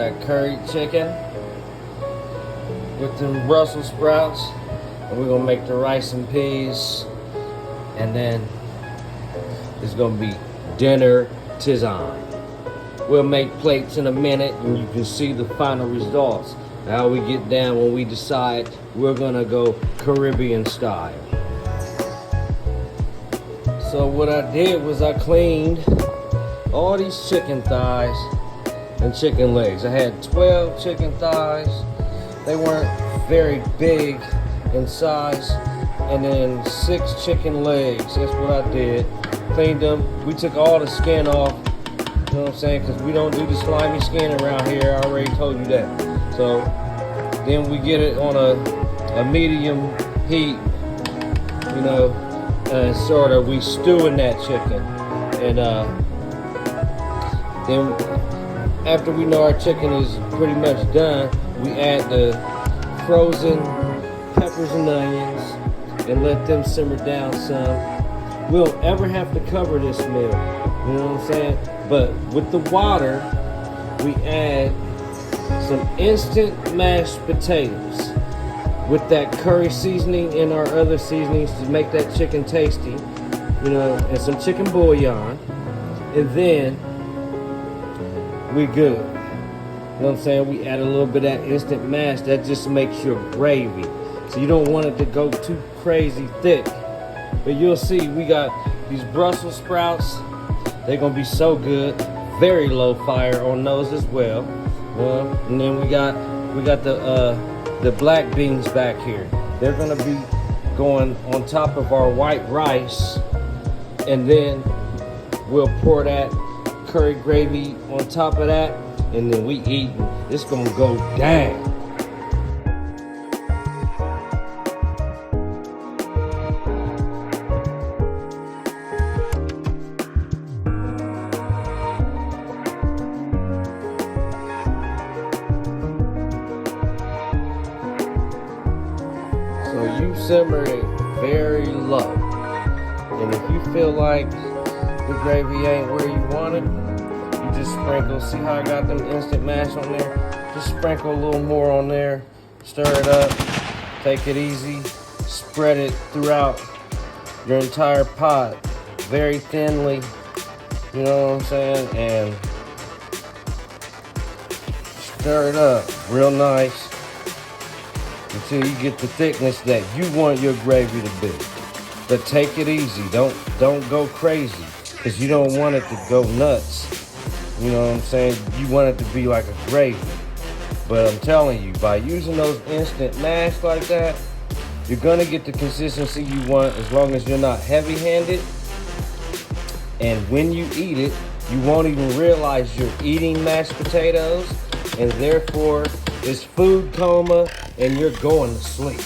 that curry chicken with them Brussels sprouts, and we're gonna make the rice and peas, and then it's gonna be dinner tizan. We'll make plates in a minute, and you can see the final results. How we get down when we decide we're gonna go Caribbean style. So what I did was I cleaned all these chicken thighs and chicken legs. I had 12 chicken thighs. They weren't very big in size. And then 6 chicken legs. That's what I did. Cleaned them. We took all the skin off. You know what I'm saying? Because we don't do the slimy skin around here. I already told you that. So then we get it on a medium heat. You know, sort of we stew in that chicken. And then after we know our chicken is pretty much done, we add the frozen peppers and onions and let them simmer down some. We don't ever have to cover this meal, you know what I'm saying? But with the water, we add some instant mashed potatoes with that curry seasoning and our other seasonings to make that chicken tasty, you know, and some chicken bouillon, and then we good. You know what I'm saying? We add a little bit of that instant mash. That just makes your gravy. So you don't want it to go too crazy thick. But you'll see we got these Brussels sprouts. They're gonna be so good. Very low fire on those as well. And then we got the black beans back here. They're gonna be going on top of our white rice, and then we'll pour that curry gravy on top of that, and then we eat. It's gonna go down. So you simmer it very low, and if you feel like the gravy ain't where you want it, you just sprinkle. See how I got them instant mash on there? Just sprinkle a little more on there, stir it up, take it easy, spread it throughout your entire pot very thinly, you know what I'm saying, and stir it up real nice until you get the thickness that you want your gravy to be. But take it easy, don't go crazy, because you don't want it to go nuts. You know what I'm saying? You want it to be like a gravy. But I'm telling you, by using those instant mash like that, you're gonna get the consistency you want as long as you're not heavy-handed. And when you eat it, you won't even realize you're eating mashed potatoes, and therefore it's food coma and you're going to sleep.